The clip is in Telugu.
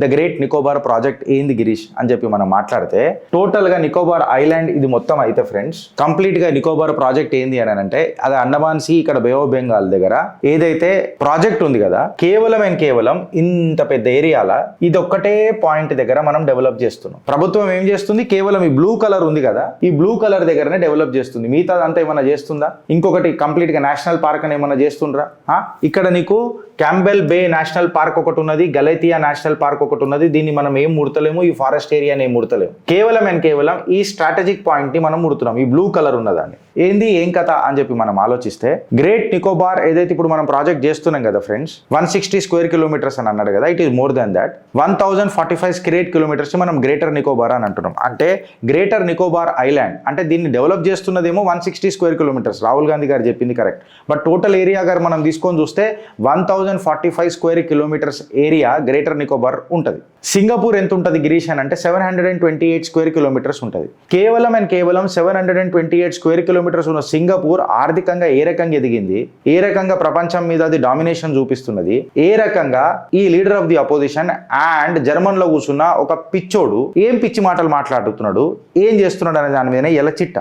ద గ్రేట్ నికోబార్ ప్రాజెక్ట్ ఏంది గిరీష్ అని చెప్పి మనం మాట్లాడితే టోటల్ గా నికోబార్ ఐలాండ్ ఇది మొత్తం అయితే ఫ్రెండ్స్ కంప్లీట్ గా నికోబార్ ప్రాజెక్ట్ ఏంది అని అంటే అది అండమాన్ సీ ఇక్కడ బే ఆఫ్ బెంగాల్ దగ్గర ఏదైతే ప్రాజెక్ట్ ఉంది కదా కేవలం ఇంత పెద్ద ఏరియాల ఇది ఒక్కటే పాయింట్ దగ్గర మనం డెవలప్ చేస్తున్నాం. ప్రభుత్వం ఏం చేస్తుంది, కేవలం ఈ బ్లూ కలర్ ఉంది కదా ఈ బ్లూ కలర్ దగ్గరనే డెవలప్ చేస్తుంది. మిగతా అంతా ఏమైనా చేస్తుందా? ఇంకొకటి కంప్లీట్ గా నేషనల్ పార్క్ అని ఏమైనా చేస్తుండ్రా? ఇక్కడ నీకు క్యాంబెల్ బే నేషనల్ పార్క్ ఒకటి ఉన్నది, గలైతియా నేషనల్ పార్క్ ఒకటి ఉన్నది. దీన్ని మనం ఏం ముడతలేము, ఈ ఫారెస్ట్ ఏరియాని ఏం ముడతలేము. కేవలం ఈ స్ట్రాటజిక్ పాయింట్ ని మనం ముడుతున్నాం, ఈ బ్లూ కలర్ ఉన్నదాన్ని. ఏంది ఏం కథ అని చెప్పి మనం ఆలోచిస్తే గ్రేట్ నికోబార్ ఏదైతే ఇప్పుడు మనం ప్రాజెక్ట్ చేస్తున్నాం కదా ఫ్రెండ్స్ 160 స్క్వేర్ కిలోమీటర్స్ అని అన్నాడు కదా. It is more than that 1045 square kilometres మనం గ్రేటర్ నికోబార్ అని అంటున్నాం. అంటే గ్రేటర్ నికోబార్ ఐలాండ్ అంటే దీన్ని డెవలప్ చేస్తున్నదేమో 160 స్క్వేర్ కిలోమీటర్స్. రాహుల్ గాంధీ గారు చెప్పింది కరెక్ట్. బట్ టోటల్ ఏరియా గారు మనం తీసుకొని చూస్తే 1045 square kilometres area greater Nicobar ఉంటుంది. సింగపూర్ ఎంత ఉంటుంది గిరీష్ అని అంటే 728 స్క్వేర్ కిలోమీటర్స్ ఉంటుంది. కేవలం 728 స్క్వేర్ కిలోమీటర్స్ ఉన్న సింగపూర్ ఆర్థికంగా ఏ రకంగా ఎదిగింది, ఏ రకంగా ప్రపంచం మీద అది డామినేషన్ చూపిస్తున్నది, ఏ రకంగా ఈ leader of the opposition and German లో కూర్చున్న ఒక పిచ్చోడు ఏం పిచ్చి మాటలు మాట్లాడుతున్నాడు, ఏం చేస్తున్నాడు అనే దాని మీద ఎలా చిట్ట